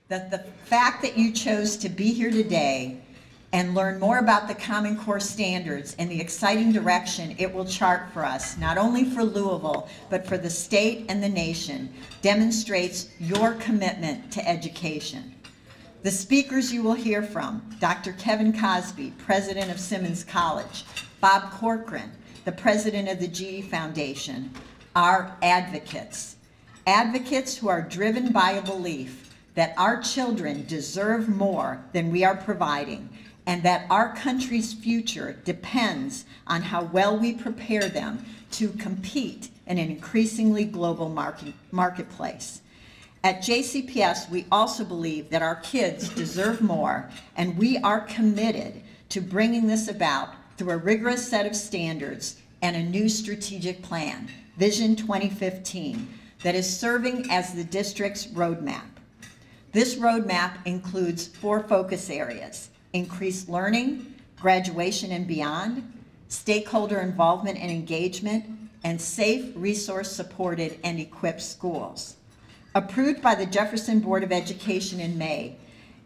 The fact that you chose to be here today and learn more about the Common Core standards and the exciting direction it will chart for us, not only for Louisville, but for the state and the nation, demonstrates your commitment to education. The speakers you will hear from: Dr. Kevin Cosby, president of Simmons College; Bob Corcoran, the president of the GE Foundation, are advocates. Advocates who are driven by a belief that our children deserve more than we are providing, and that our country's future depends on how well we prepare them to compete in an increasingly global marketplace. At JCPS, we also believe that our kids deserve more, and we are committed to bringing this about through a rigorous set of standards and a new strategic plan, Vision 2015, that is serving as the district's roadmap. This roadmap includes 4 focus areas: increased learning, graduation and beyond, stakeholder involvement and engagement, and safe, resource-supported, and equipped schools. Approved by the Jefferson Board of Education in May,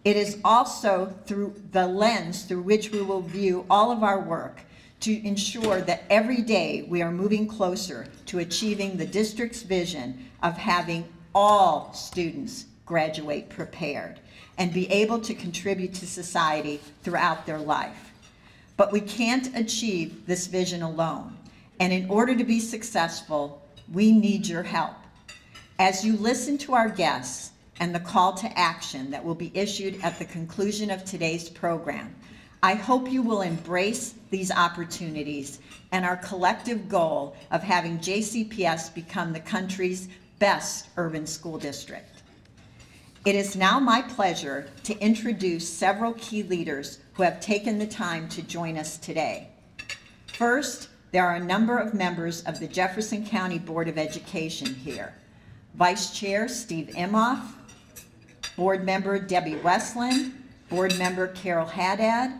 it is also through the lens through which we will view all of our work to ensure that every day we are moving closer to achieving the district's vision of having all students graduate prepared and be able to contribute to society throughout their life. But we can't achieve this vision alone, and in order to be successful, we need your help. As you listen to our guests and the call to action that will be issued at the conclusion of today's program, I hope you will embrace these opportunities and our collective goal of having JCPS become the country's best urban school district. It is now my pleasure to introduce several key leaders who have taken the time to join us today. First, there are a number of members of the Jefferson County Board of Education here. Vice Chair Steve Imhoff, Board Member Debbie Westland, Board Member Carol Haddad,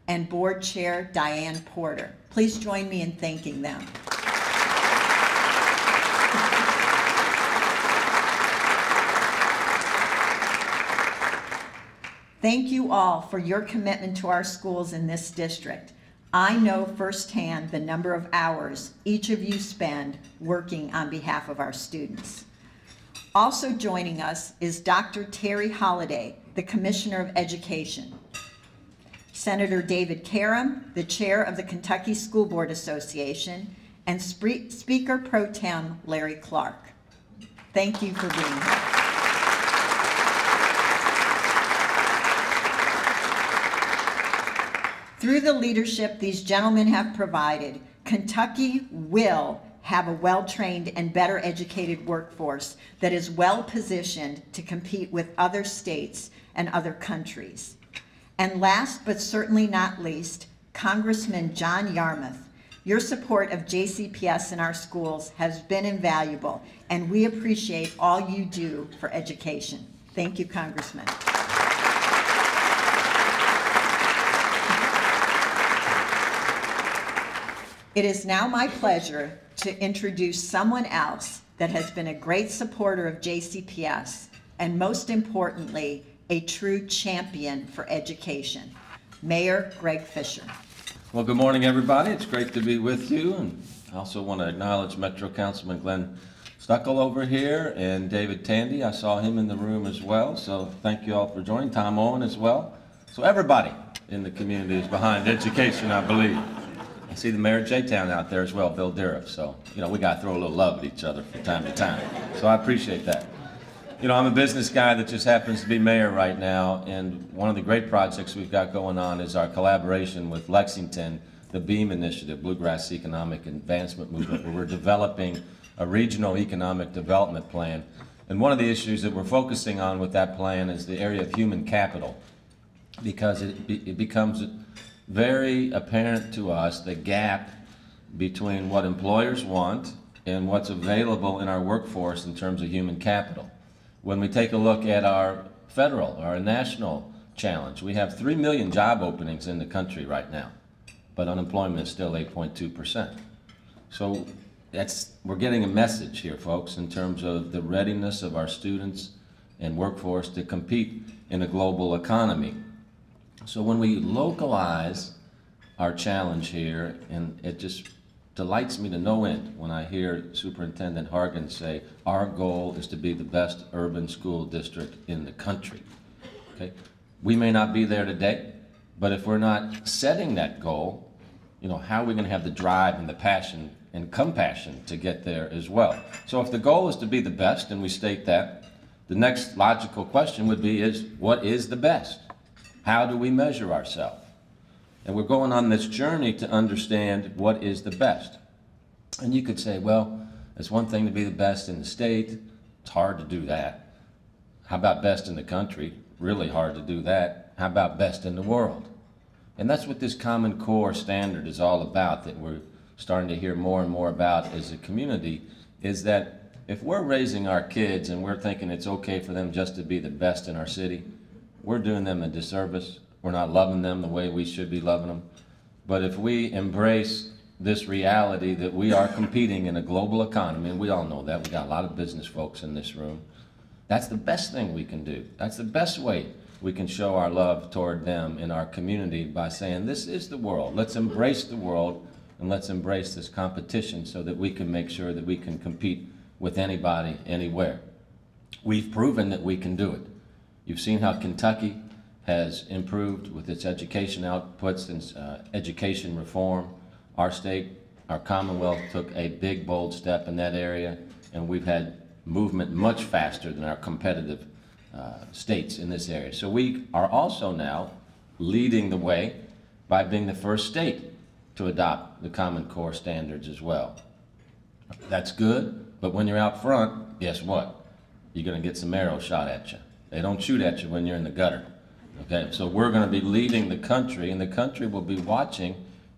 and Board Chair Diane Porter. Please join me in thanking them. Thank you all for your commitment to our schools in this district. I know firsthand the number of hours each of you spend working on behalf of our students. Also joining us is Dr. Terry Holliday, the Commissioner of Education; Senator David Karam, the Chair of the Kentucky School Board Association; and Speaker Pro Tem Larry Clark. Thank you for being here. Through the leadership these gentlemen have provided, Kentucky will have a well-trained and better educated workforce that is well-positioned to compete with other states and other countries. And last but certainly not least, Congressman John Yarmuth. Your support of JCPS in our schools has been invaluable, and we appreciate all you do for education. Thank you, Congressman. It is now my pleasure to introduce someone else that has been a great supporter of JCPS, and most importantly, a true champion for education, Mayor Greg Fisher. Well, good morning, everybody. It's great to be with you, and I also want to acknowledge Metro Councilman Glenn Stuckel over here and David Tandy. I saw him in the room as well, so thank you all for joining. Tom Owen as well. So everybody in the community is behind education, I believe. I see the mayor of J-Town out there as well, Bill Duriff. So, we got to throw a little love at each other from time to time. So I appreciate that. I'm a business guy that just happens to be mayor right now, and one of the great projects we've got going on is our collaboration with Lexington, the BEAM initiative, Bluegrass Economic Advancement Movement, where we're developing a regional economic development plan. And one of the issues that we're focusing on with that plan is the area of human capital, because it becomes very apparent to us the gap between what employers want and what's available in our workforce in terms of human capital. When we take a look at our federal, our national challenge, we have 3 million job openings in the country right now, but unemployment is still 8.2%. So we're getting a message here, folks, in terms of the readiness of our students and workforce to compete in a global economy. So when we localize our challenge here, and it just delights me to no end when I hear Superintendent Hargan say, our goal is to be the best urban school district in the country. Okay? We may not be there today, but if we're not setting that goal, you know, how are we going to have the drive and the passion and compassion to get there as well? So if the goal is to be the best, and we state that, the next logical question would be what is the best? How do we measure ourselves? And we're going on this journey to understand what is the best. And you could say, well, it's one thing to be the best in the state. It's hard to do that. How about best in the country? Really hard to do that. How about best in the world? And that's what this Common Core standard is all about, that we're starting to hear more and more about as a community, is that if we're raising our kids and we're thinking it's okay for them just to be the best in our city, we're doing them a disservice. We're not loving them the way we should be loving them. But if we embrace this reality that we are competing in a global economy, and we all know that, we got a lot of business folks in this room, that's the best thing we can do. That's the best way we can show our love toward them in our community, by saying this is the world. Let's embrace the world, and let's embrace this competition so that we can make sure that we can compete with anybody, anywhere. We've proven that we can do it. You've seen how Kentucky has improved with its education outputs and education reform. Our state, our Commonwealth, took a big, bold step in that area, and we've had movement much faster than our competitive states in this area. So we are also now leading the way by being the first state to adopt the Common Core standards as well. That's good, but when you're out front, guess what? You're going to get some arrows shot at you. They don't shoot at you when you're in the gutter. Okay, so we're going to be leading the country, and the country will be watching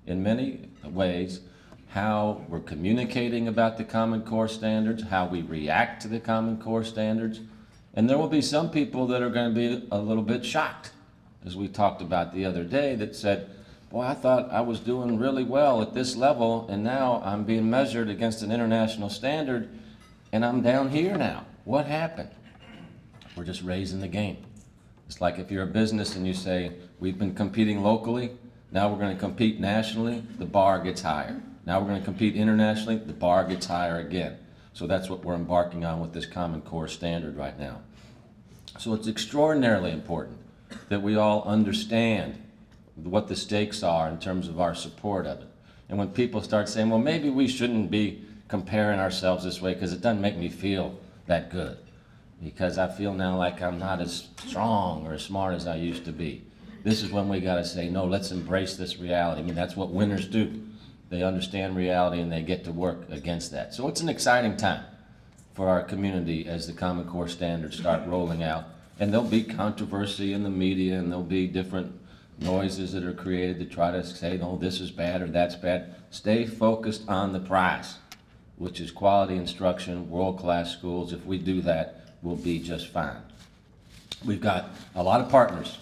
in many ways how we're communicating about the Common Core standards, how we react to the Common Core standards. And there will be some people that are going to be a little bit shocked, as we talked about the other day, that said, boy, I thought I was doing really well at this level, and now I'm being measured against an international standard, and I'm down here now. What happened? We're just raising the game. It's like if you're a business and you say, we've been competing locally, now we're going to compete nationally, the bar gets higher. Now we're going to compete internationally, the bar gets higher again. So that's what we're embarking on with this Common Core standard right now. So it's extraordinarily important that we all understand what the stakes are in terms of our support of it. And when people start saying, well, maybe we shouldn't be comparing ourselves this way because it doesn't make me feel that good, because I feel now like I'm not as strong or as smart as I used to be. This is when we got to say, no, let's embrace this reality. I mean, that's what winners do. They understand reality and they get to work against that. So it's an exciting time for our community as the Common Core standards start rolling out. And there'll be controversy in the media, and there'll be different noises that are created to try to say, no, this is bad or that's bad. Stay focused on the prize, which is quality instruction, world-class schools. If we do that, we'll be just fine. We've got a lot of partners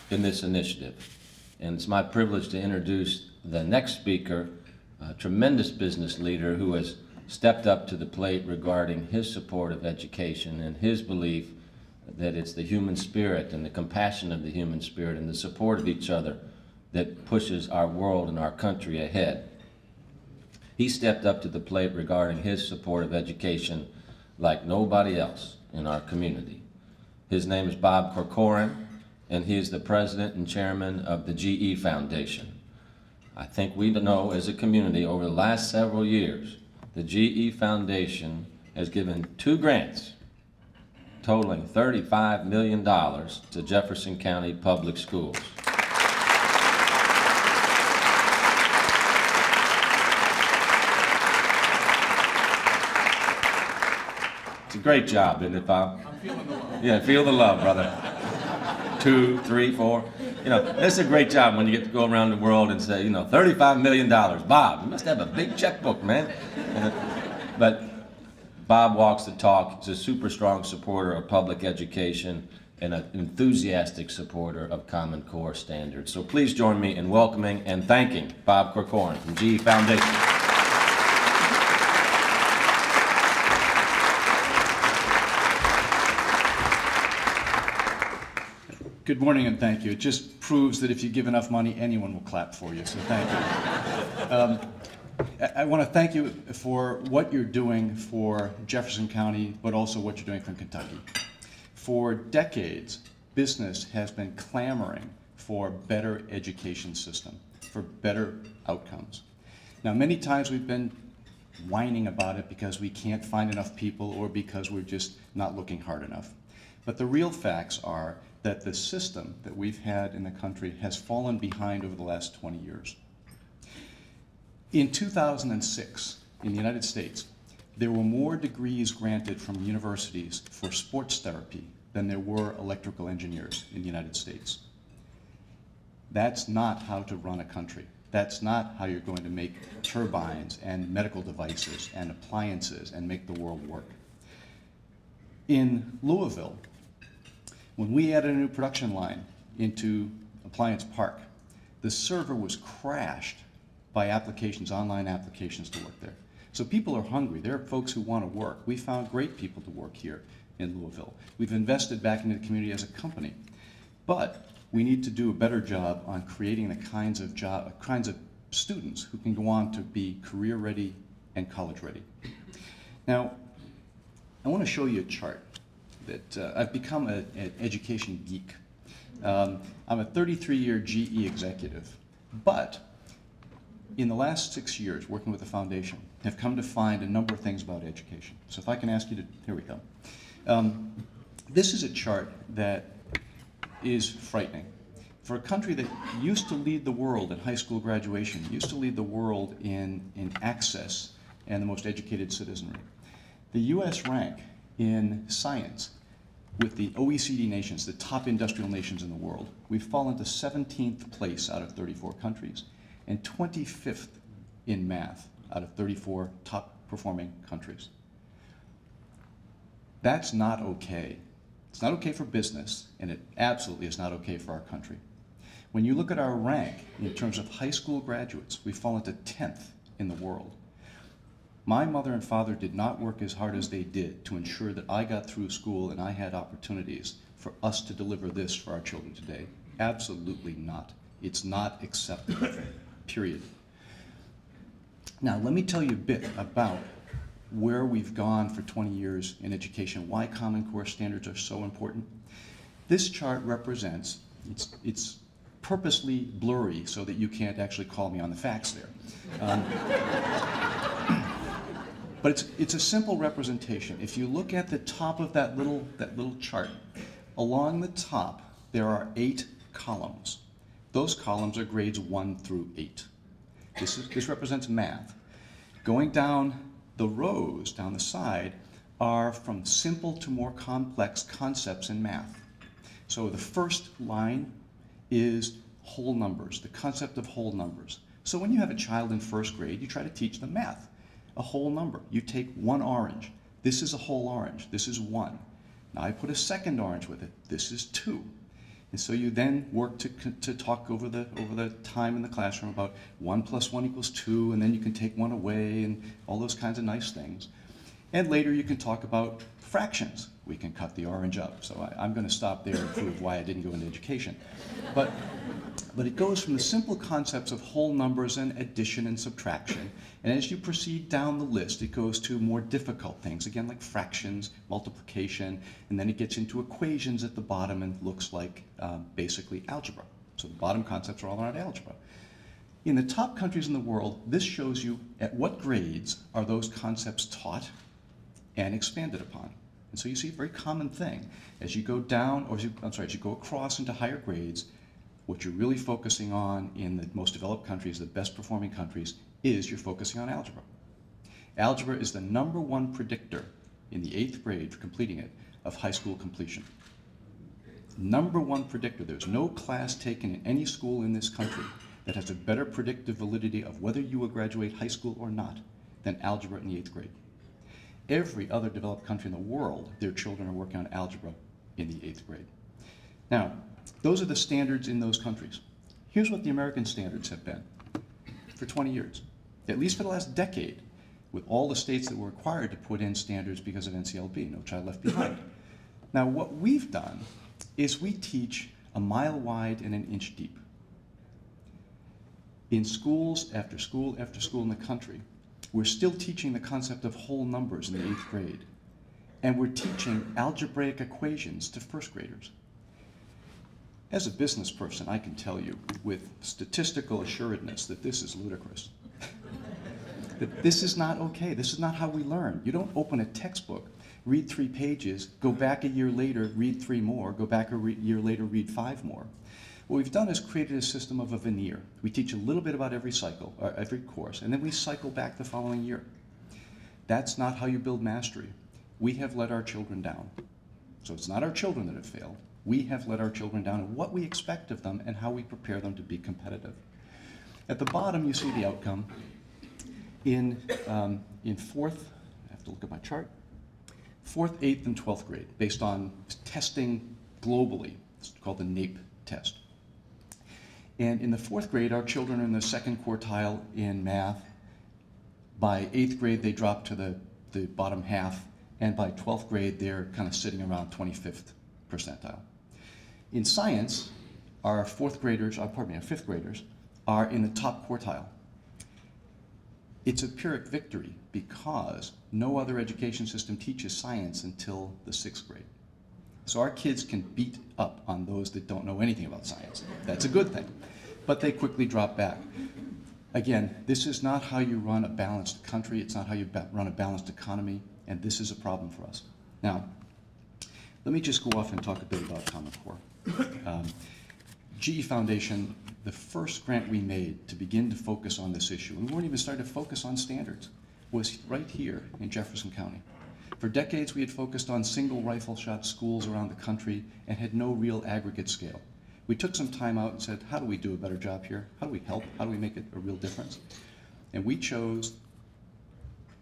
in this initiative, and it's my privilege to introduce the next speaker, a tremendous business leader who has stepped up to the plate regarding his support of education and his belief that it's the human spirit and the compassion of the human spirit and the support of each other that pushes our world and our country ahead. He stepped up to the plate regarding his support of education like nobody else in our community. His name is Bob Corcoran, and he is the president and chairman of the GE Foundation. I think we know as a community over the last several years, the GE Foundation has given 2 grants totaling $35 million to Jefferson County Public Schools. It's a great job, isn't it, Bob? I'm feeling the love. Yeah, feel the love, brother. 2, 3, 4. You know, it's a great job when you get to go around the world and say, you know, $35 million. Bob, you must have a big checkbook, man. But Bob walks the talk. He's a super strong supporter of public education and an enthusiastic supporter of Common Core standards. So please join me in welcoming and thanking Bob Corcoran from GE Foundation. Good morning and thank you. It just proves that if you give enough money, anyone will clap for you, so thank you. I want to thank you for what you're doing for Jefferson County, but also what you're doing for Kentucky. For decades, business has been clamoring for a better education system, for better outcomes. Now, many times we've been whining about it because we can't find enough people or because we're just not looking hard enough. But the real facts are that the system that we've had in the country has fallen behind over the last 20 years. In 2006, in the United States, there were more degrees granted from universities for sports therapy than there were electrical engineers in the United States. That's not how to run a country. That's not how you're going to make turbines and medical devices and appliances and make the world work. In Louisville, when we added a new production line into Appliance Park, the server was crashed by applications, online applications to work there. So people are hungry. There are folks who want to work. We found great people to work here in Louisville. We've invested back into the community as a company. But we need to do a better job on creating the kinds of students who can go on to be career ready and college ready. Now, I want to show you a chart that I've become an education geek. I'm a 33-year GE executive, but in the last 6 years working with the foundation, have come to find a number of things about education. So if I can ask you to, here we go. This is a chart that is frightening. For a country that used to lead the world in high school graduation, used to lead the world in access and the most educated citizenry, the US rank in science with the OECD nations, the top industrial nations in the world. We've fallen to 17th place out of 34 countries and 25th in math out of 34 top performing countries. That's not okay. It's not okay for business, and it absolutely is not okay for our country. When you look at our rank in terms of high school graduates, we've fallen to 10th in the world. My mother and father did not work as hard as they did to ensure that I got through school and I had opportunities for us to deliver this for our children today. Absolutely not. It's not acceptable, period. Now, let me tell you a bit about where we've gone for 20 years in education, why Common Core standards are so important. This chart represents, it's purposely blurry so that you can't actually call me on the facts there. But it's a simple representation. If you look at the top of that little chart, along the top there are 8 columns. Those columns are grades 1 through 8. This represents math. Going down the rows, down the side, are from simple to more complex concepts in math. So the first line is whole numbers, the concept of whole numbers. So when you have a child in first grade, you try to teach them math. A whole number. You take one orange. This is a whole orange. This is 1. Now I put a second orange with it. This is 2. And so you then work to talk over the time in the classroom about 1 + 1 = 2, and then you can take 1 away and all those kinds of nice things. And later you can talk about fractions. We can cut the orange up. So I'm going to stop there and prove why I didn't go into education. But it goes from the simple concepts of whole numbers and addition and subtraction. And as you proceed down the list, it goes to more difficult things, again, like fractions, multiplication, and then it gets into equations at the bottom and looks like basically algebra. So the bottom concepts are all around algebra. In the top countries in the world, this shows you at what grades are those concepts taught and expanded upon. And so you see a very common thing. As you go down, or as you go across into higher grades, what you're really focusing on in the most developed countries, the best performing countries, is you're focusing on algebra. Algebra is the #1 predictor in the 8th grade for completing it of high school completion. #1 predictor. There's no class taken in any school in this country that has a better predictive validity of whether you will graduate high school or not than algebra in the 8th grade. Every other developed country in the world, their children are working on algebra in the 8th grade. Now, those are the standards in those countries. Here's what the American standards have been for 20 years, at least for the last decade, with all the states that were required to put in standards because of NCLB, No Child Left Behind. Now, what we've done is we teach a mile wide and an inch deep. In schools after school after school in the country, we're still teaching the concept of whole numbers in the 8th grade. And we're teaching algebraic equations to first graders. As a business person, I can tell you with statistical assuredness that this is ludicrous. That this is not okay. This is not how we learn. You don't open a textbook, read 3 pages, go back a year later, read 3 more, go back a year later, read 5 more. What we've done is created a system of a veneer. We teach a little bit about every cycle, or every course, and then we cycle back the following year. That's not how you build mastery. We have let our children down. So it's not our children that have failed. We have let our children down in what we expect of them and how we prepare them to be competitive. At the bottom, you see the outcome. In 4th, I have to look at my chart, 4th, 8th, and 12th grade, based on testing globally. It's called the NAEP test. And in the 4th grade, our children are in the 2nd quartile in math. By 8th grade, they drop to the bottom half, and by 12th grade, they're kind of sitting around 25th percentile. In science, our 5th graders are in the top quartile. It's a Pyrrhic victory because no other education system teaches science until the 6th grade. So our kids can beat up on those that don't know anything about science. That's a good thing. But they quickly drop back. Again, this is not how you run a balanced country. It's not how you run a balanced economy. And this is a problem for us. Now, let me just go off and talk a bit about Common Core. GE Foundation, the first grant we made to begin to focus on this issue, and we weren't even starting to focus on standards, was right here in Jefferson County. For decades, we had focused on single rifle shot schools around the country and had no real aggregate scale. We took some time out and said, how do we do a better job here? How do we help? How do we make it a real difference? And we chose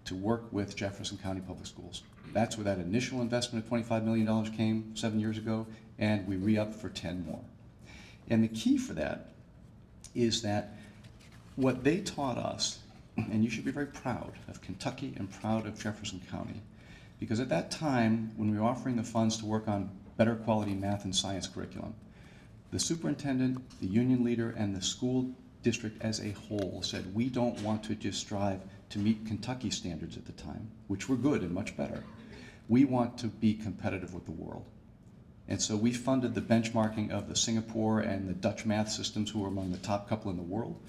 to work with Jefferson County Public Schools. That's where that initial investment of $25 million came 7 years ago, and we re-upped for 10 more. And the key for that is that what they taught us, and you should be very proud of Kentucky and proud of Jefferson County, because at that time, when we were offering the funds to work on better quality math and science curriculum, the superintendent, the union leader, and the school district as a whole said, we don't want to just strive to meet Kentucky standards at the time, which were good and much better. We want to be competitive with the world. And so we funded the benchmarking of the Singapore and the Dutch math systems, who were among the top couple in the world.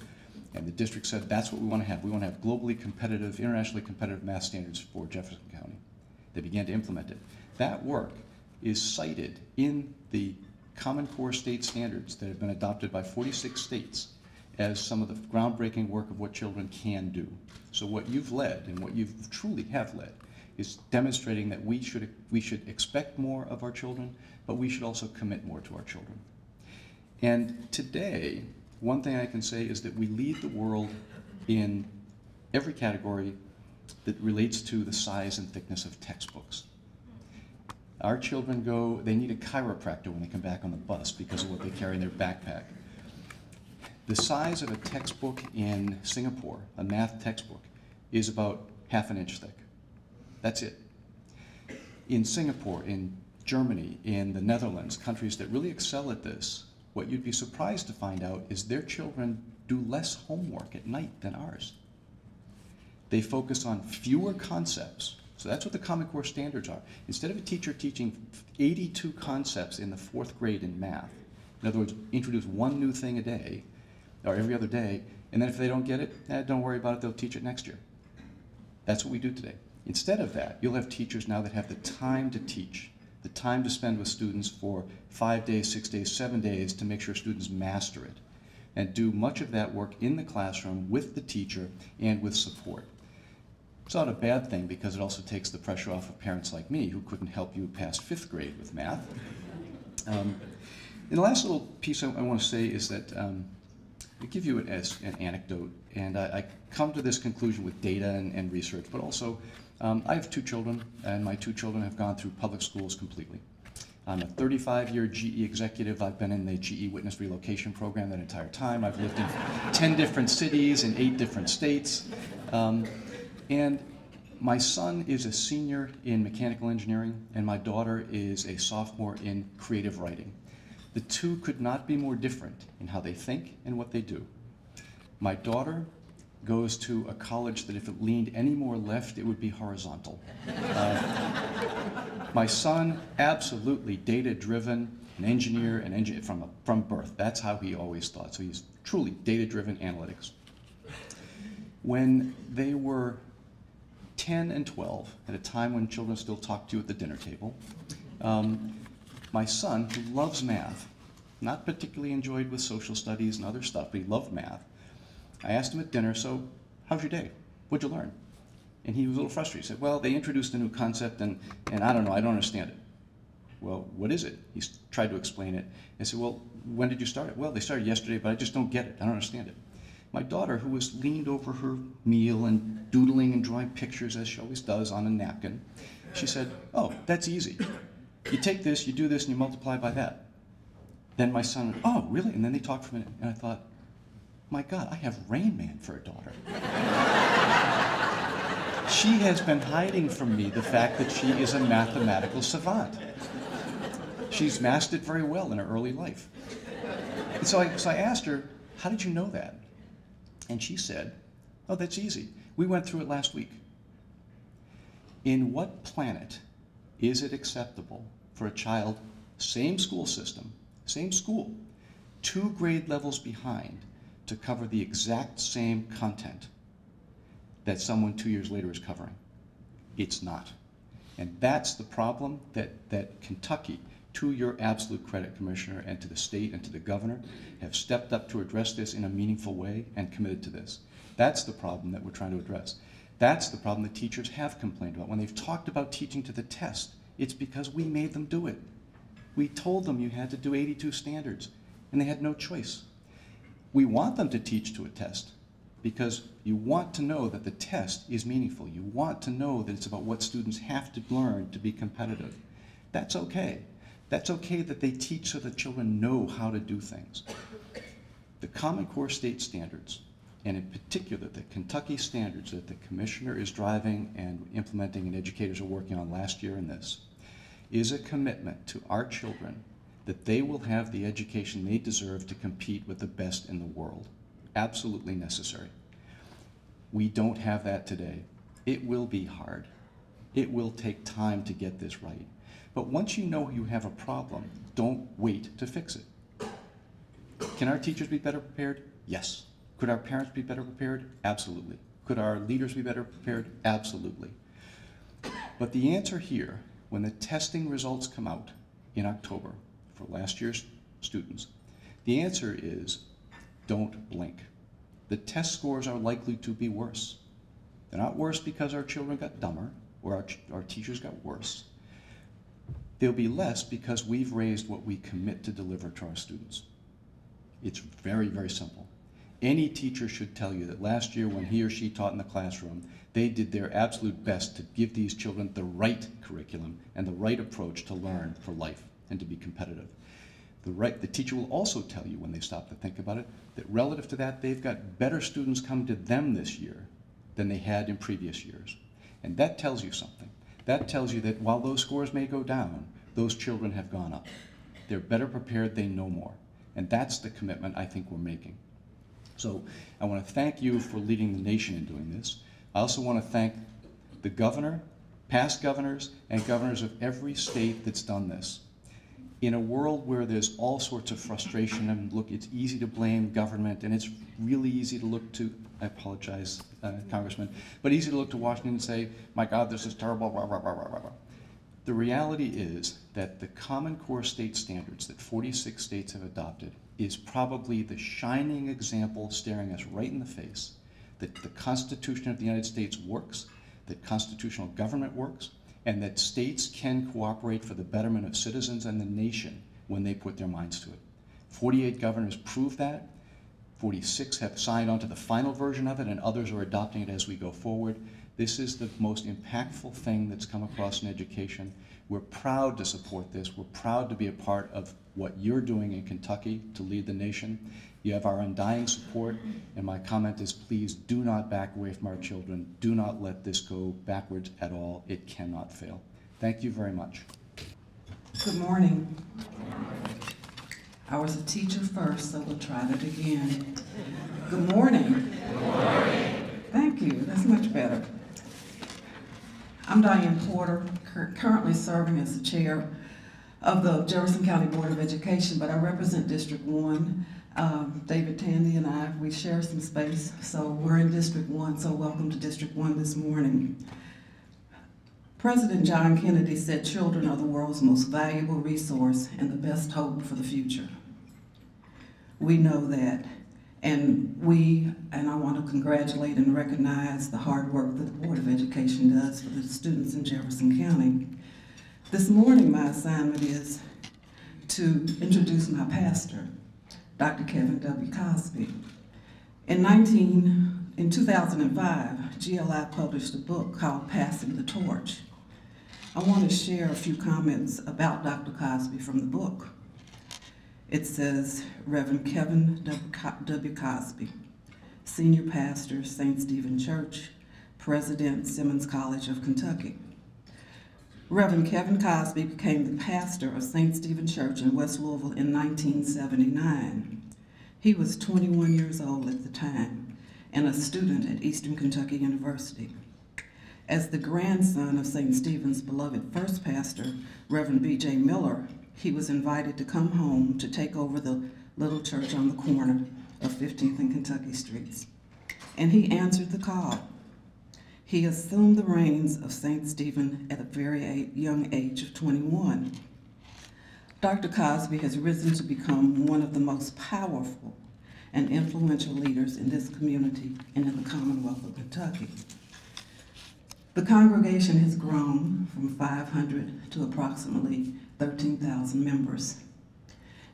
And the district said, that's what we want to have. We want to have globally competitive, internationally competitive math standards for Jefferson County. They began to implement it. That work is cited in the Common Core state standards that have been adopted by 46 states as some of the groundbreaking work of what children can do. So what you've led, and what you truly have led, is demonstrating that we should expect more of our children, but we should also commit more to our children. And today, one thing I can say is that we lead the world in every category that relates to the size and thickness of textbooks. Our children they need a chiropractor when they come back on the bus because of what they carry in their backpack. The size of a textbook in Singapore, a math textbook, is about ½ an inch thick. That's it. In Singapore, in Germany, in the Netherlands, countries that really excel at this, what you'd be surprised to find out is their children do less homework at night than ours. They focus on fewer concepts. So that's what the Common Core standards are. Instead of a teacher teaching 82 concepts in the 4th grade in math, in other words, introduce one new thing a day, or every other day, and then if they don't get it, don't worry about it, they'll teach it next year. That's what we do today. Instead of that, you'll have teachers now that have the time to teach, the time to spend with students for 5 days, 6 days, 7 days to make sure students master it, and do much of that work in the classroom with the teacher and with support. It's not a bad thing because it also takes the pressure off of parents like me who couldn't help you past 5th grade with math. And the last little piece I want to say is that I give you an anecdote, and I come to this conclusion with data and research, but also I have 2 children, and my 2 children have gone through public schools completely. I'm a 35-year GE executive. I've been in the GE Witness Relocation Program that entire time. I've lived in 10 different cities in 8 different states. And my son is a senior in mechanical engineering, and my daughter is a sophomore in creative writing. The two could not be more different in how they think and what they do. My daughter goes to a college that if it leaned any more left, it would be horizontal. My son, absolutely data-driven, an engineer from birth. That's how he always thought. So he's truly data-driven analytics. When they were 10 and 12, at a time when children still talk to you at the dinner table, my son, who loves math, not particularly enjoyed with social studies and other stuff, but he loved math, I asked him at dinner, so how's your day? What'd you learn? And he was a little frustrated. He said, well, they introduced a new concept and I don't know, I don't understand it. Well, what is it? He tried to explain it. I said, well, when did you start it? Well, they started yesterday, but I just don't get it. I don't understand it. My daughter, who was leaned over her meal and doodling and drawing pictures, as she always does, on a napkin, she said, oh, that's easy. You take this, you do this, and you multiply by that. Then my son went, oh, really? And then they talked for a minute, and I thought, my God, I have Rain Man for a daughter. She has been hiding from me the fact that she is a mathematical savant. She's mastered very well in her early life. And so I asked her, how did you know that? And she said, oh, that's easy. We went through it last week. In what planet is it acceptable for a child, same school system, same school, 2 grade levels behind, to cover the exact same content that someone 2 years later is covering? It's not. And that's the problem that Kentucky, to your absolute credit, Commissioner, and to the state and to the governor, have stepped up to address this in a meaningful way and committed to this. That's the problem that we're trying to address. That's the problem that teachers have complained about. When they've talked about teaching to the test, it's because we made them do it. We told them you had to do 82 standards, and they had no choice. We want them to teach to a test because you want to know that the test is meaningful. You want to know that it's about what students have to learn to be competitive. That's okay. That's okay that they teach so that children know how to do things. The Common Core state standards, and in particular the Kentucky standards that the Commissioner is driving and implementing and educators are working on last year in this, is a commitment to our children that they will have the education they deserve to compete with the best in the world. Absolutely necessary. We don't have that today. It will be hard. It will take time to get this right. But once you know you have a problem, don't wait to fix it. Can our teachers be better prepared? Yes. Could our parents be better prepared? Absolutely. Could our leaders be better prepared? Absolutely. But the answer here, when the testing results come out in October for last year's students, the answer is don't blink. The test scores are likely to be worse. They're not worse because our children got dumber or our teachers got worse. They'll be less because we've raised what we commit to deliver to our students. It's very, very simple. Any teacher should tell you that last year when he or she taught in the classroom, they did their absolute best to give these children the right curriculum and the right approach to learn for life and to be competitive. The teacher will also tell you when they stop to think about it that relative to that, they've got better students come to them this year than they had in previous years. And that tells you something. That tells you that while those scores may go down, those children have gone up. They're better prepared, they know more. And that's the commitment I think we're making. So I want to thank you for leading the nation in doing this. I also want to thank the governor, past governors, and governors of every state that's done this. In a world where there's all sorts of frustration, and look, it's easy to blame government, and it's really easy to look to, I apologize, Congressman, but easy to look to Washington and say, my God, this is terrible, blah, blah, blah, blah, blah. The reality is that the Common Core state standards that 46 states have adopted is probably the shining example staring us right in the face that the Constitution of the United States works, that constitutional government works, and that states can cooperate for the betterment of citizens and the nation when they put their minds to it. 48 governors proved that. 46 have signed on to the final version of it, and others are adopting it as we go forward. This is the most impactful thing that's come across in education. We're proud to support this. We're proud to be a part of what you're doing in Kentucky to lead the nation. You have our undying support, and my comment is please do not back away from our children. Do not let this go backwards at all. It cannot fail. Thank you very much. Good morning. I was a teacher first, so we'll try that again. Good morning. Good morning. Thank you, that's much better. I'm Diane Porter, currently serving as the chair of the Jefferson County Board of Education, but I represent District 1. David Tandy and I, we share some space, so we're in District 1, so welcome to District 1 this morning. President John Kennedy said children are the world's most valuable resource and the best hope for the future. We know that, and I want to congratulate and recognize the hard work that the Board of Education does for the students in Jefferson County. This morning, my assignment is to introduce my pastor, Dr. Kevin W. Cosby. In 2005, GLI published a book called Passing the Torch. I want to share a few comments about Dr. Cosby from the book. It says, Reverend Kevin W. Cosby, Senior Pastor, St. Stephen Church, President, Simmons College of Kentucky. Reverend Kevin Cosby became the pastor of St. Stephen Church in West Louisville in 1979. He was 21 years old at the time and a student at Eastern Kentucky University. As the grandson of St. Stephen's beloved first pastor, Reverend B.J. Miller, he was invited to come home to take over the little church on the corner of 15th and Kentucky Streets. And he answered the call. He assumed the reins of St. Stephen at a very young age of 21. Dr. Cosby has risen to become one of the most powerful and influential leaders in this community and in the Commonwealth of Kentucky. The congregation has grown from 500 to approximately 13,000 members.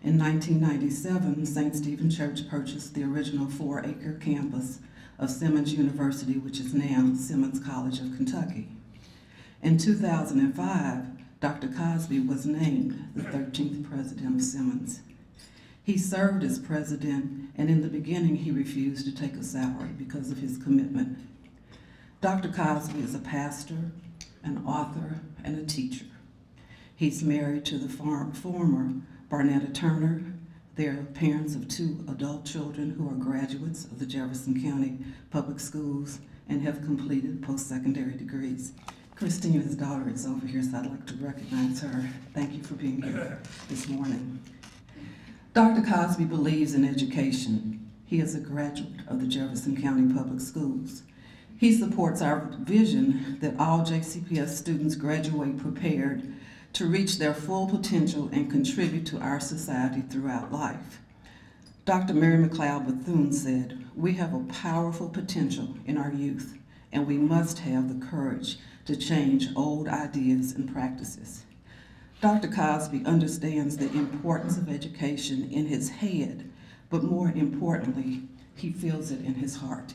In 1997, St. Stephen Church purchased the original 4-acre campus of Simmons University, which is now Simmons College of Kentucky. In 2005, Dr. Cosby was named the 13th president of Simmons. He served as president, and in the beginning he refused to take a salary because of his commitment. Dr. Cosby is a pastor, an author, and a teacher. He's married to the former Barnetta Turner. They're parents of 2 adult children who are graduates of the Jefferson County Public Schools and have completed post-secondary degrees. Christina's daughter is over here, so I'd like to recognize her. Thank you for being here this morning. Dr. Cosby believes in education. He is a graduate of the Jefferson County Public Schools. He supports our vision that all JCPS students graduate prepared to reach their full potential and contribute to our society throughout life. Dr. Mary McLeod Bethune said, "We have a powerful potential in our youth, and we must have the courage to change old ideas and practices." Dr. Cosby understands the importance of education in his head, but more importantly, he feels it in his heart.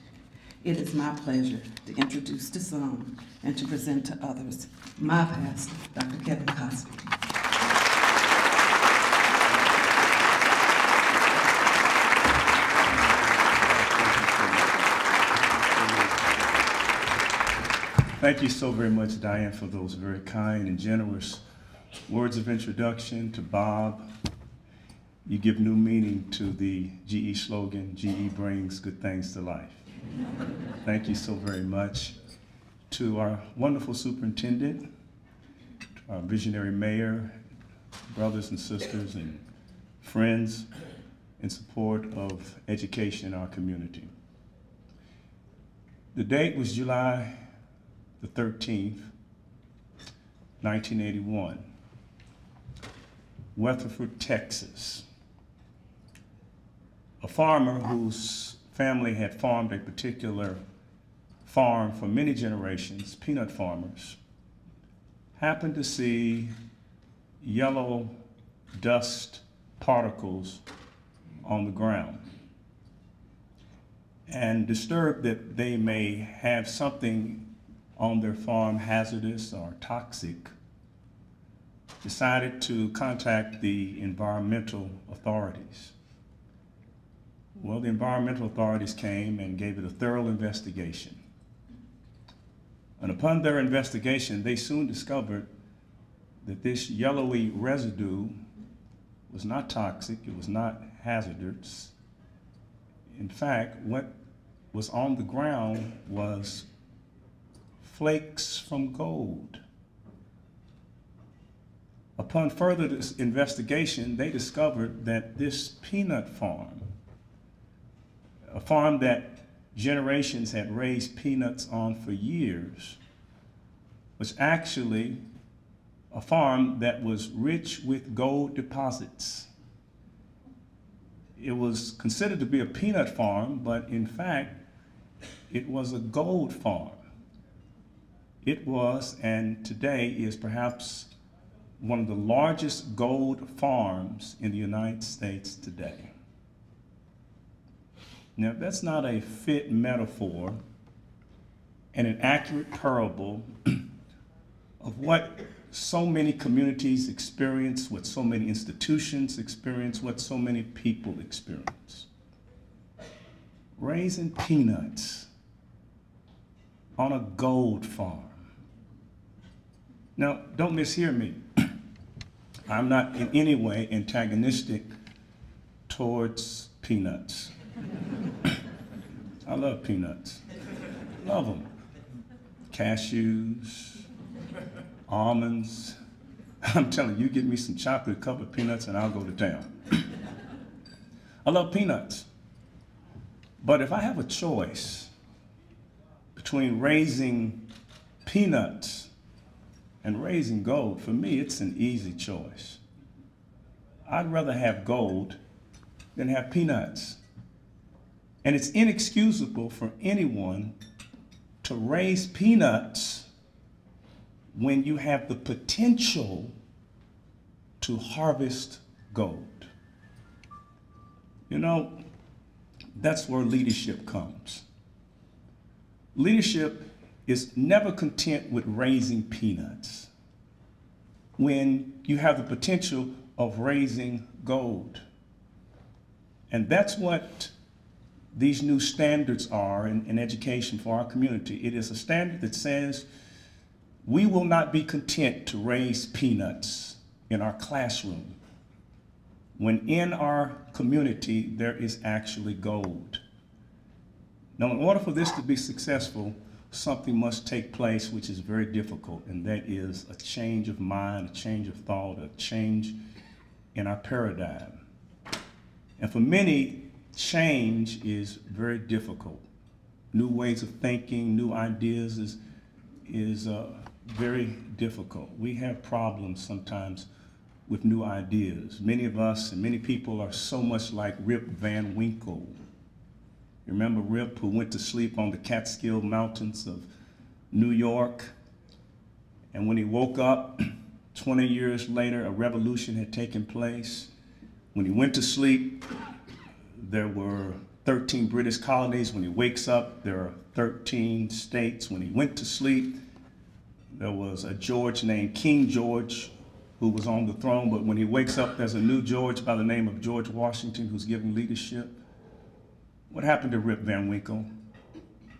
It is my pleasure to introduce to some and to present to others my pastor, Dr. Kevin Cosby. Thank you so very much, Diane, for those very kind and generous words of introduction. To Bob, you give new meaning to the GE slogan, GE brings good things to life. Thank you so very much. To our wonderful superintendent, to our visionary mayor, brothers and sisters and friends in support of education in our community. The date was July the 13th, 1981, Weatherford, Texas. A farmer whose family had farmed a particular farm for many generations, peanut farmers, happened to see yellow dust particles on the ground, and disturbed that they may have something on their farm hazardous or toxic, decided to contact the environmental authorities. Well, the environmental authorities came and gave it a thorough investigation. And upon their investigation, they soon discovered that this yellowy residue was not toxic, it was not hazardous. In fact, what was on the ground was flakes from gold. Upon further investigation, they discovered that this peanut farm, a farm that generations had raised peanuts on for years, was actually a farm that was rich with gold deposits. It was considered to be a peanut farm, but in fact, it was a gold farm. It was, and today is perhaps one of the largest gold farms in the United States today. Now, that's not a fit metaphor and an accurate parable of what so many communities experience, what so many institutions experience, what so many people experience. Raising peanuts on a gold farm. Now, don't mishear me. I'm not in any way antagonistic towards peanuts. I love peanuts. Love them. Cashews, almonds. I'm telling you, give me some chocolate covered peanuts and I'll go to town. I love peanuts. But if I have a choice between raising peanuts and raising gold, for me, it's an easy choice. I'd rather have gold than have peanuts. And it's inexcusable for anyone to raise peanuts when you have the potential to harvest gold. You know, that's where leadership comes. Leadership is never content with raising peanuts when you have the potential of raising gold. And that's what these new standards are in education for our community. It is a standard that says we will not be content to raise peanuts in our classroom when in our community there is actually gold. Now, in order for this to be successful, something must take place which is very difficult, and that is a change of mind, a change of thought, a change in our paradigm. And for many, change is very difficult. New ways of thinking, new ideas is very difficult. We have problems sometimes with new ideas. Many of us and many people are so much like Rip Van Winkle. You remember Rip, who went to sleep on the Catskill Mountains of New York? And when he woke up, 20 years later, a revolution had taken place. When he went to sleep, there were 13 British colonies. When he wakes up, there are 13 states. When he went to sleep, there was a George named King George who was on the throne. But when he wakes up, there's a new George by the name of George Washington who's giving leadership. What happened to Rip Van Winkle?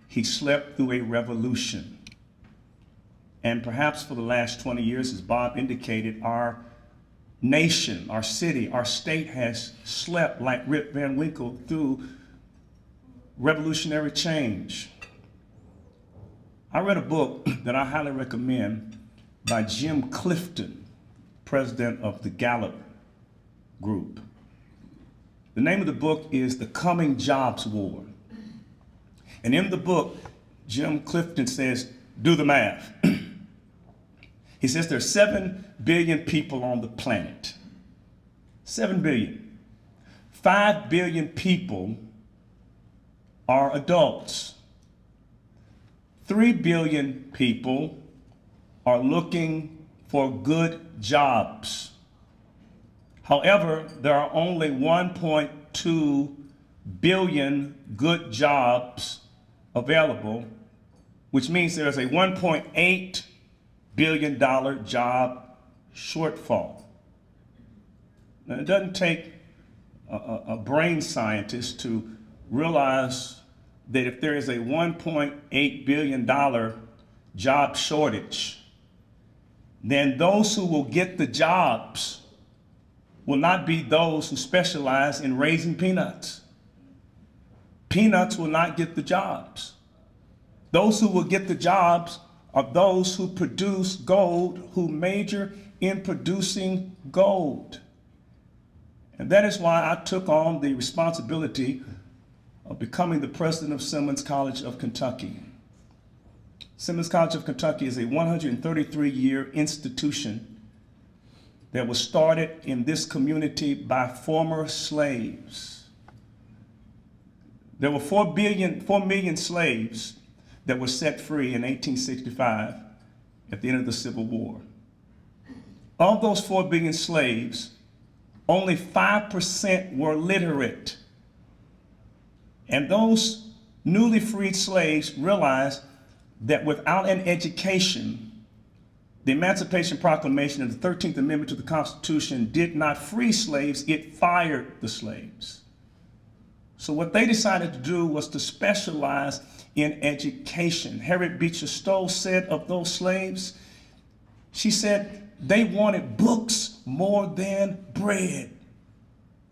He slept through a revolution. And perhaps for the last 20 years, as Bob indicated, our nation, our city, our state has slept like Rip Van Winkle through revolutionary change. I read a book that I highly recommend by Jim Clifton, president of the Gallup Group. The name of the book is The Coming Jobs War. And in the book, Jim Clifton says, do the math. He says there's 7 billion people on the planet. 7 billion. 5 billion people are adults. 3 billion people are looking for good jobs. However, there are only 1.2 billion good jobs available, which means there's a $1.8 billion job shortfall. Now, it doesn't take a brain scientist to realize that if there is a $1.8 billion job shortage, then those who will get the jobs will not be those who specialize in raising peanuts. Peanuts will not get the jobs. Those who will get the jobs are those who produce gold, who major in producing gold. And that is why I took on the responsibility of becoming the president of Simmons College of Kentucky. Simmons College of Kentucky is a 133-year institution that was started in this community by former slaves. There were 4 million slaves that were set free in 1865 at the end of the Civil War. Of those 4 billion slaves, only 5% were literate. And those newly freed slaves realized that without an education, the Emancipation Proclamation and the 13th Amendment to the Constitution did not free slaves, it fired the slaves. So what they decided to do was to specialize in education. Harriet Beecher Stowe said of those slaves, she said they wanted books more than bread.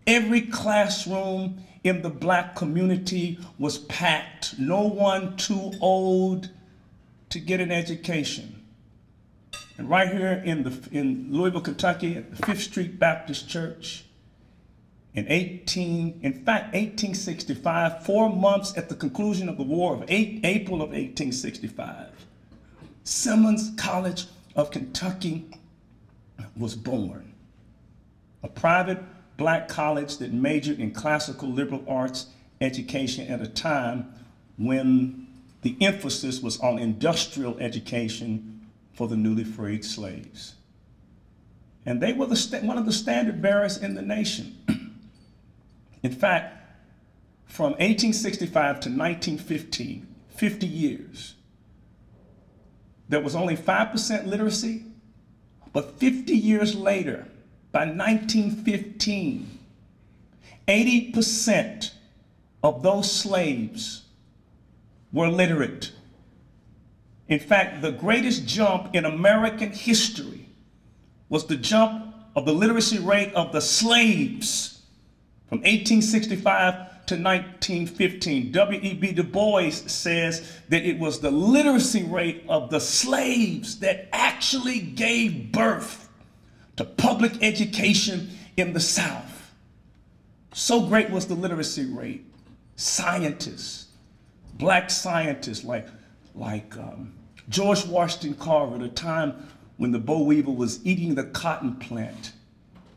Every classroom in the black community was packed. No one too old to get an education. And right here in Louisville, Kentucky, at the 5th Street Baptist Church, in 1865, 4 months at the conclusion of the war of April of 1865, Simmons College of Kentucky was born. A private black college that majored in classical liberal arts education at a time when the emphasis was on industrial education for the newly freed slaves. And they were one of the standard bearers in the nation. In fact, from 1865 to 1915, 50 years, there was only 5% literacy, but 50 years later, by 1915, 80% of those slaves were literate. In fact, the greatest jump in American history was the jump of the literacy rate of the slaves from 1865 to 1915. W.E.B. Du Bois says that it was the literacy rate of the slaves that actually gave birth to public education in the South. So great was the literacy rate. Scientists, black scientists like George Washington Carver, at a time when the boll weevil was eating the cotton plant.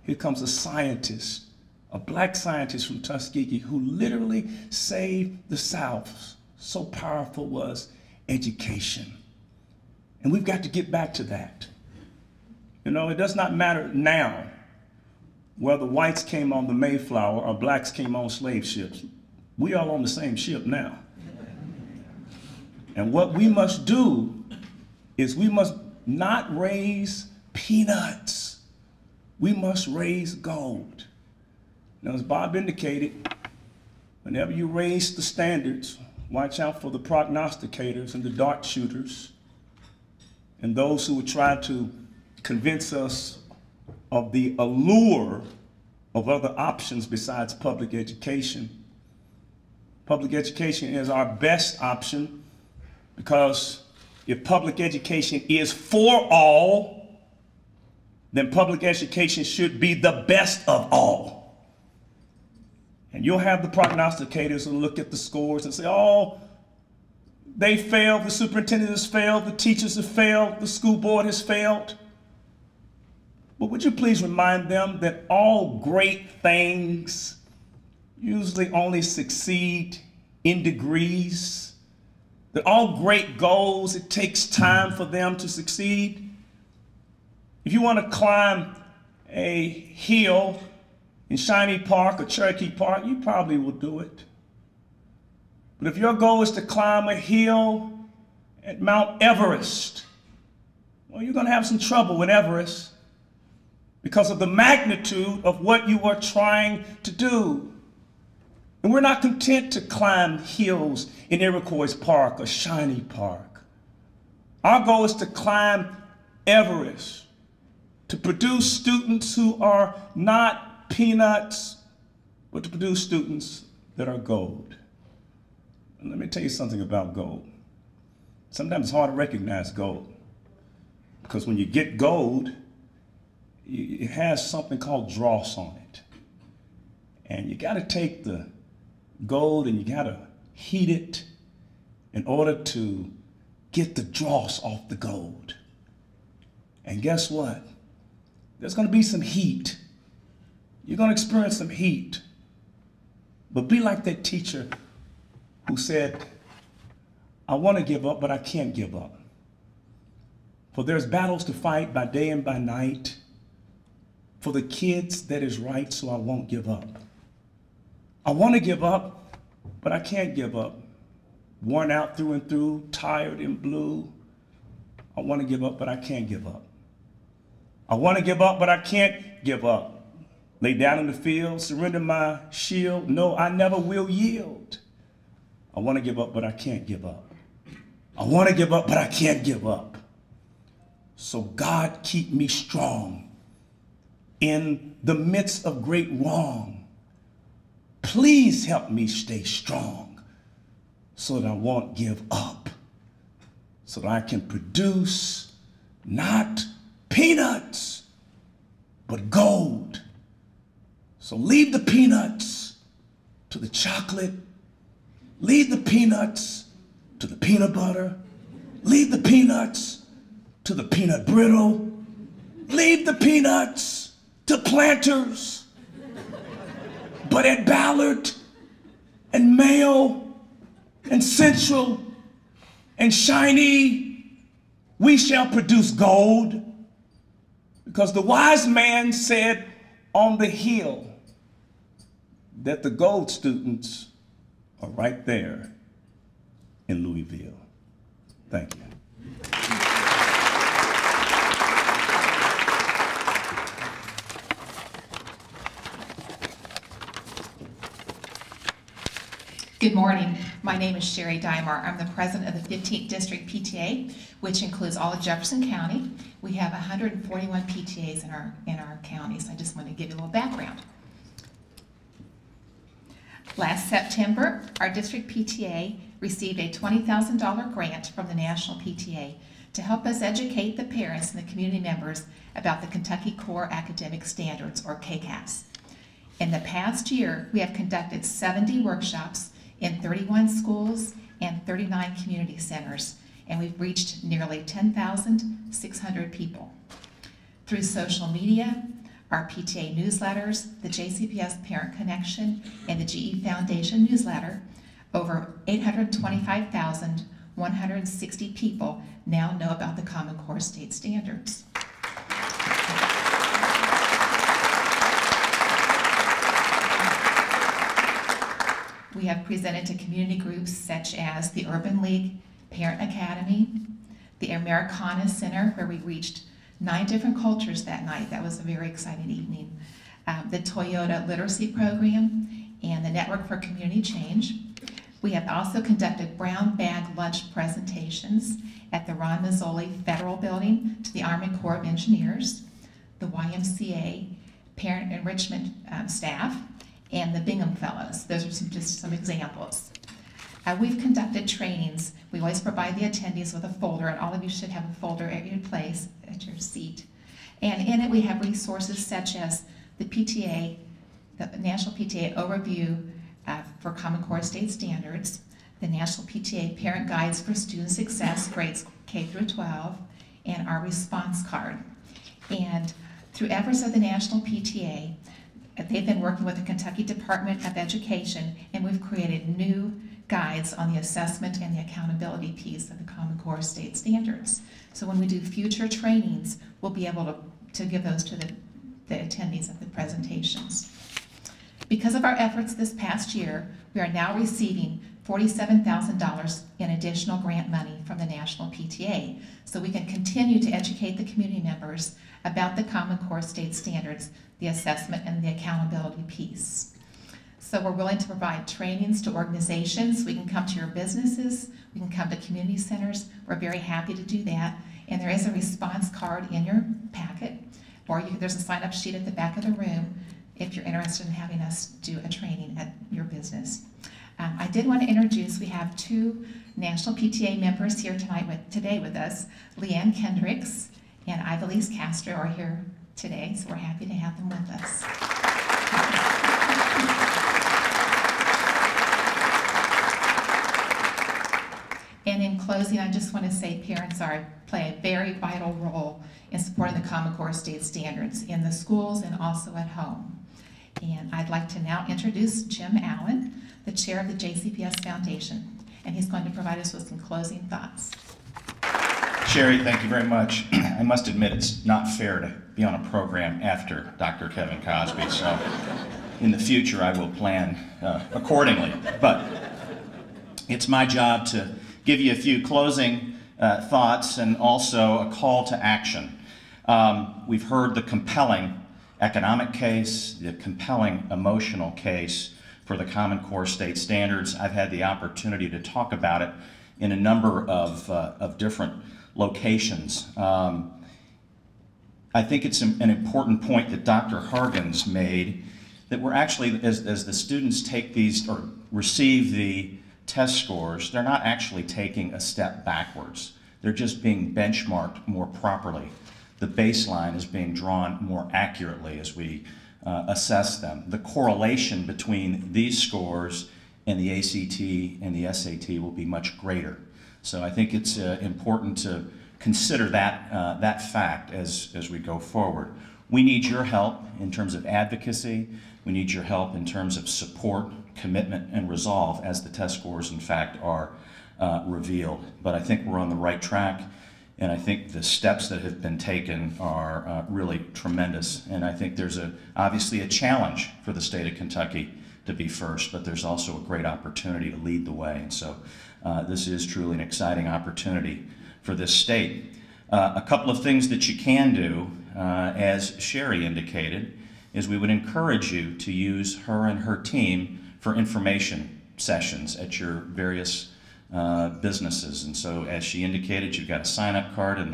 Here comes a scientist, a black scientist from Tuskegee who literally saved the South. So powerful was education. And we've got to get back to that. You know, it does not matter now whether whites came on the Mayflower or blacks came on slave ships. We are on the same ship now. And what we must do is we must not raise peanuts. We must raise gold. Now, as Bob indicated, whenever you raise the standards, watch out for the prognosticators and the dart shooters and those who would try to convince us of the allure of other options besides public education. Public education is our best option because if public education is for all, then public education should be the best of all. And you'll have the prognosticators who look at the scores and say, oh, they failed, the superintendent has failed, the teachers have failed, the school board has failed. But would you please remind them that all great things usually only succeed in degrees, that all great goals, it takes time for them to succeed. If you want to climb a hill in Shiny Park or Cherokee Park, you probably will do it. But if your goal is to climb a hill at Mount Everest, well, you're going to have some trouble with Everest because of the magnitude of what you are trying to do. And we're not content to climb hills in Iroquois Park or Shiny Park. Our goal is to climb Everest, to produce students who are not peanuts, but to produce students that are gold. And let me tell you something about gold. Sometimes it's hard to recognize gold, because when you get gold, it has something called dross on it. And you got to take the gold and you got to heat it in order to get the dross off the gold. And guess what? There's going to be some heat. You're going to experience some heat. But be like that teacher who said, I want to give up, but I can't give up. For there's battles to fight by day and by night. For the kids, that is right, so I won't give up. I want to give up, but I can't give up. Worn out through and through, tired and blue. I want to give up, but I can't give up. I want to give up, but I can't give up. Lay down in the field, surrender my shield. No, I never will yield. I want to give up, but I can't give up. I want to give up, but I can't give up. So God, keep me strong in the midst of great wrong. Please help me stay strong so that I won't give up, so that I can produce not peanuts, but gold. So leave the peanuts to the chocolate, leave the peanuts to the peanut butter, leave the peanuts to the peanut brittle, leave the peanuts to Planters. But at Ballard and Mayo and Central and Shiny, we shall produce gold, because the wise man said on the hill that the gold students are right there in Louisville. Thank you. Good morning. My name is Sherry Dymar. I'm the president of the 15th District PTA, which includes all of Jefferson County. We have 141 PTAs in our counties. I just want to give you a little background. Last September, our district PTA received a $20,000 grant from the National PTA to help us educate the parents and the community members about the Kentucky Core Academic Standards, or KCAS. In the past year, we have conducted 70 workshops in 31 schools and 39 community centers, and we've reached nearly 10,600 people. Through social media, our PTA newsletters, the JCPS Parent Connection, and the GE Foundation newsletter, over 825,160 people now know about the Common Core state standards. We have presented to community groups such as the Urban League Parent Academy, the Americana Center, where we reached 9 different cultures that night. That was a very exciting evening. The Toyota Literacy Program and the Network for Community Change. We have also conducted brown bag lunch presentations at the Ron Mazzoli Federal Building to the Army Corps of Engineers, the YMCA Parent Enrichment staff, and the Bingham Fellows. Those are just some examples. We've conducted trainings. We always provide the attendees with a folder, and all of you should have a folder at your place, at your seat. And in it we have resources such as the PTA, the National PTA Overview for Common Core State Standards, the National PTA Parent Guides for Student Success, grades K through 12, and our response card. And through efforts of the National PTA, they've been working with the Kentucky Department of Education, and we've created new guides on the assessment and the accountability piece of the Common Core state standards. So when we do future trainings, we'll be able to give those to the attendees of the presentations. Because of our efforts this past year, we are now receiving $47,000 in additional grant money from the National PTA, so we can continue to educate the community members about the Common Core state standards, the assessment, and the accountability piece. So we're willing to provide trainings to organizations. We can come to your businesses. We can come to community centers. We're very happy to do that. And there is a response card in your packet or there's a sign-up sheet at the back of the room if you're interested in having us do a training at your business. I did want to introduce, we have two National PTA members here today with us. Leanne Kendricks and Ivelisse Castro are here today, so we're happy to have them with us. And in closing, I just want to say parents play a very vital role in supporting the Common Core state standards in the schools and also at home. And I'd like to now introduce Jim Allen, the chair of the JCPS Foundation, and he's going to provide us with some closing thoughts. Sherry, thank you very much. I must admit it's not fair to be on a program after Dr. Kevin Cosby, so in the future I will plan accordingly. But it's my job to give you a few closing thoughts and also a call to action. We've heard the compelling economic case, the compelling emotional case for the Common Core state standards. I've had the opportunity to talk about it in a number of different locations. I think it's an important point that Dr. Hargens made, that we're actually, as the students take these or receive the test scores, they're not actually taking a step backwards. They're just being benchmarked more properly. The baseline is being drawn more accurately as we assess them. The correlation between these scores and the ACT and the SAT will be much greater. So I think it's important to consider that fact as we go forward. We need your help in terms of advocacy. We need your help in terms of support, commitment, and resolve as the test scores, in fact, are revealed. But I think we're on the right track, and I think the steps that have been taken are really tremendous. And I think there's obviously a challenge for the state of Kentucky to be first, but there's also a great opportunity to lead the way. And so this is truly an exciting opportunity for this state. A couple of things that you can do, as Sherry indicated, is we would encourage you to use her and her team for information sessions at your various businesses. And so, as she indicated, you've got a sign-up card in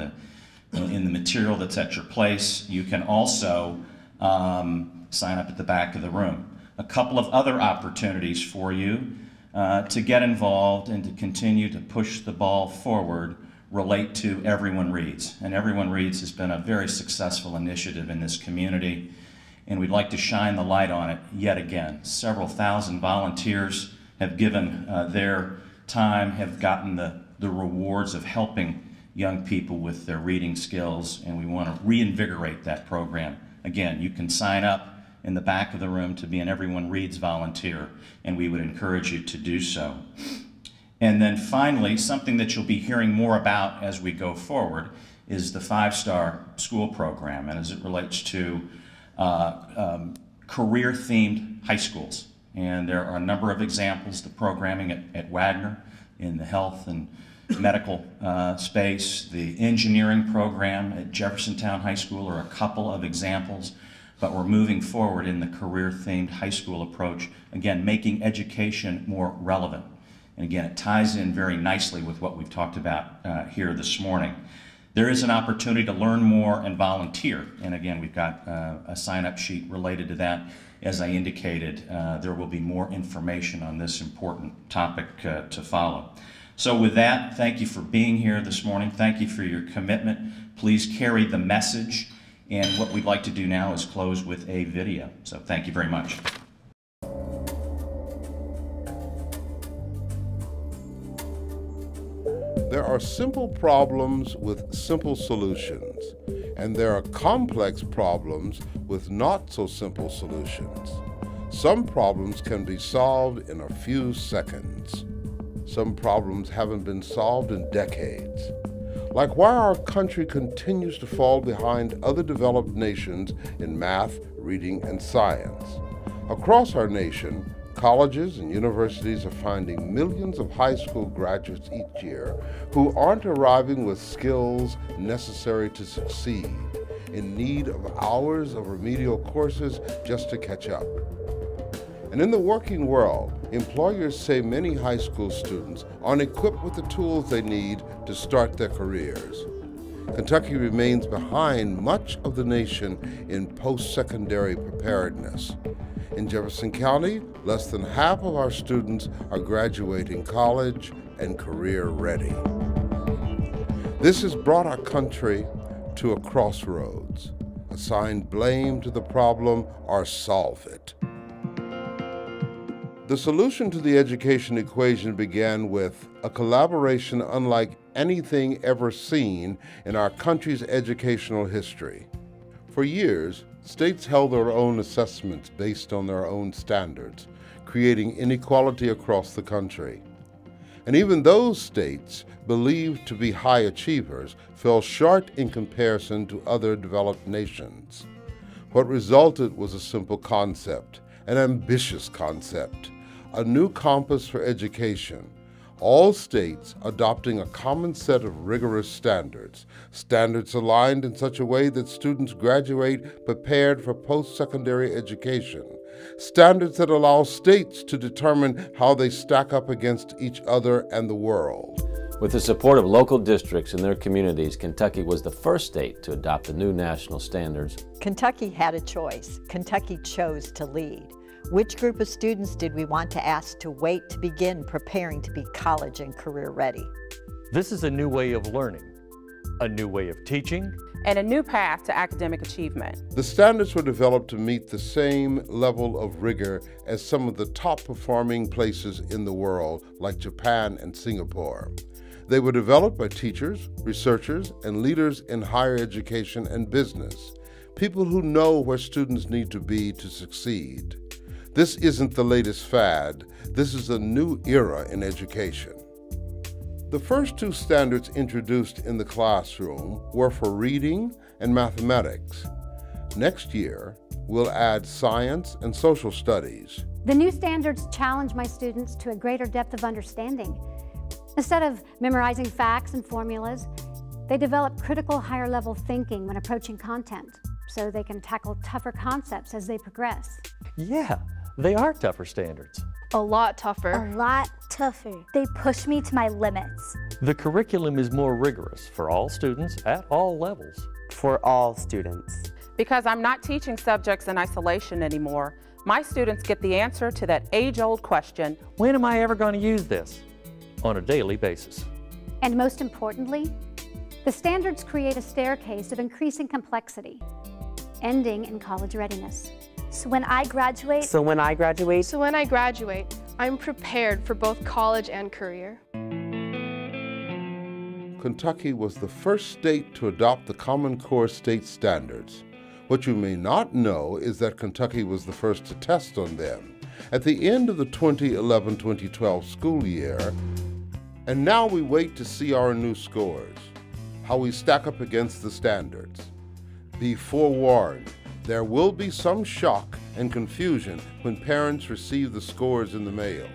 the material that's at your place. You can also sign up at the back of the room. A couple of other opportunities for you to get involved and to continue to push the ball forward relate to Everyone Reads. And Everyone Reads has been a very successful initiative in this community, and we'd like to shine the light on it yet again. Several thousand volunteers have given their time, have gotten the rewards of helping young people with their reading skills, and we want to reinvigorate that program. Again, you can sign up in the back of the room to be an Everyone Reads volunteer, and we would encourage you to do so. And then finally, something that you'll be hearing more about as we go forward is the 5-star school program, and as it relates to career-themed high schools. And there are a number of examples. The programming at Wagner in the health and medical space, the engineering program at Jeffersontown High School are a couple of examples, but we're moving forward in the career-themed high school approach, again, making education more relevant. And again, it ties in very nicely with what we've talked about here this morning. There is an opportunity to learn more and volunteer. And again, we've got a sign-up sheet related to that. As I indicated, there will be more information on this important topic to follow. So with that, thank you for being here this morning. Thank you for your commitment. Please carry the message. And what we'd like to do now is close with a video. So thank you very much. There are simple problems with simple solutions, and there are complex problems with not so simple solutions. Some problems can be solved in a few seconds. Some problems haven't been solved in decades. Like why our country continues to fall behind other developed nations in math, reading, and science. Across our nation, colleges and universities are finding millions of high school graduates each year who aren't arriving with skills necessary to succeed, in need of hours of remedial courses just to catch up. And in the working world, employers say many high school students aren't equipped with the tools they need to start their careers. Kentucky remains behind much of the nation in post-secondary preparedness. In Jefferson County, less than half of our students are graduating college and career ready. This has brought our country to a crossroads. Assign blame to the problem or solve it. The solution to the education equation began with a collaboration unlike anything ever seen in our country's educational history. For years, states held their own assessments based on their own standards, creating inequality across the country. And even those states, believed to be high achievers, fell short in comparison to other developed nations. What resulted was a simple concept, an ambitious concept, a new compass for education, all states adopting a common set of rigorous standards, standards aligned in such a way that students graduate prepared for post-secondary education, standards that allow states to determine how they stack up against each other and the world. With the support of local districts and their communities, Kentucky was the first state to adopt the new national standards. Kentucky had a choice. Kentucky chose to lead. Which group of students did we want to ask to wait to begin preparing to be college and career ready? This is a new way of learning, a new way of teaching, and a new path to academic achievement. The standards were developed to meet the same level of rigor as some of the top performing places in the world, like Japan and Singapore. They were developed by teachers, researchers, and leaders in higher education and business, people who know where students need to be to succeed. This isn't the latest fad. This is a new era in education. The first two standards introduced in the classroom were for reading and mathematics. Next year, we'll add science and social studies. The new standards challenge my students to a greater depth of understanding. Instead of memorizing facts and formulas, they develop critical higher-level thinking when approaching content, so they can tackle tougher concepts as they progress. Yeah, they are tougher standards. A lot tougher. A lot tougher. They push me to my limits. The curriculum is more rigorous for all students at all levels. For all students. Because I'm not teaching subjects in isolation anymore, my students get the answer to that age-old question, when am I ever going to use this? On a daily basis. And most importantly, the standards create a staircase of increasing complexity, ending in college readiness. So when I graduate, I'm prepared for both college and career. Kentucky was the first state to adopt the Common Core state standards. What you may not know is that Kentucky was the first to test on them at the end of the 2011-2012 school year, and now we wait to see our new scores, how we stack up against the standards. Be forewarned, there will be some shock and confusion when parents receive the scores in the mail.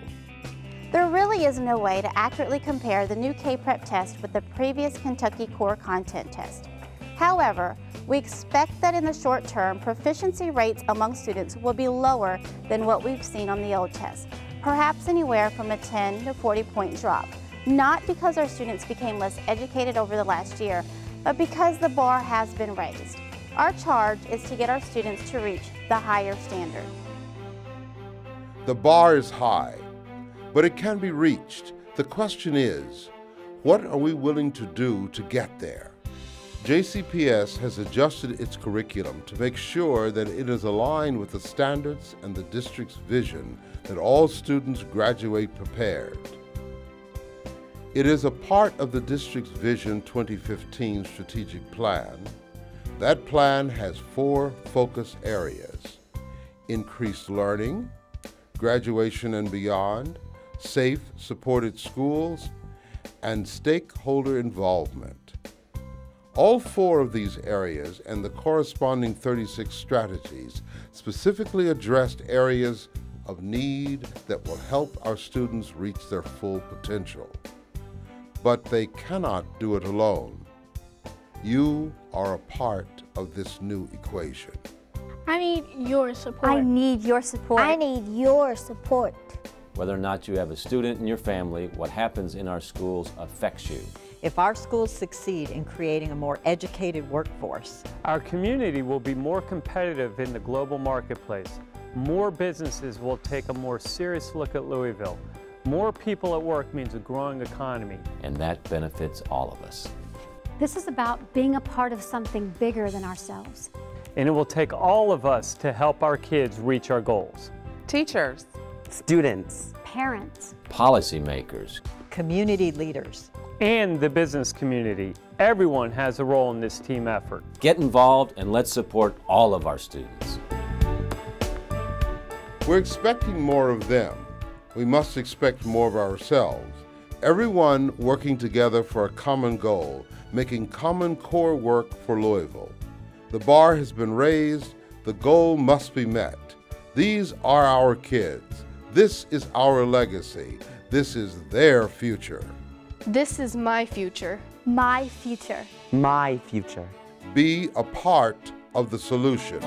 There really is no way to accurately compare the new K-Prep test with the previous Kentucky Core Content test. However, we expect that in the short term, proficiency rates among students will be lower than what we've seen on the old test, perhaps anywhere from a 10 to 40-point drop. Not because our students became less educated over the last year, but because the bar has been raised. Our charge is to get our students to reach the higher standard. The bar is high, but it can be reached. The question is, what are we willing to do to get there? JCPS has adjusted its curriculum to make sure that it is aligned with the standards and the district's vision that all students graduate prepared. It is a part of the district's Vision 2015 strategic plan. That plan has 4 focus areas: increased learning, graduation and beyond, safe, supported schools, and stakeholder involvement. All 4 of these areas and the corresponding 36 strategies specifically addressed areas of need that will help our students reach their full potential. But they cannot do it alone. You are a part of this new equation. I need your support. I need your support. I need your support. Whether or not you have a student in your family, what happens in our schools affects you. if our schools succeed in creating a more educated workforce, our community will be more competitive in the global marketplace. More businesses will take a more serious look at Louisville. More people at work means a growing economy. And that benefits all of us. This is about being a part of something bigger than ourselves. And it will take all of us to help our kids reach our goals. Teachers, Students, Parents, Policymakers, community leaders, and the business community. Everyone has a role in this team effort. get involved and let's support all of our students. We're expecting more of them. We must expect more of ourselves. Everyone working together for a common goal, making common core work for Louisville. The bar has been raised, the goal must be met. These are our kids. This is our legacy. This is their future. This is my future. My future. my future. Be a part of the solution.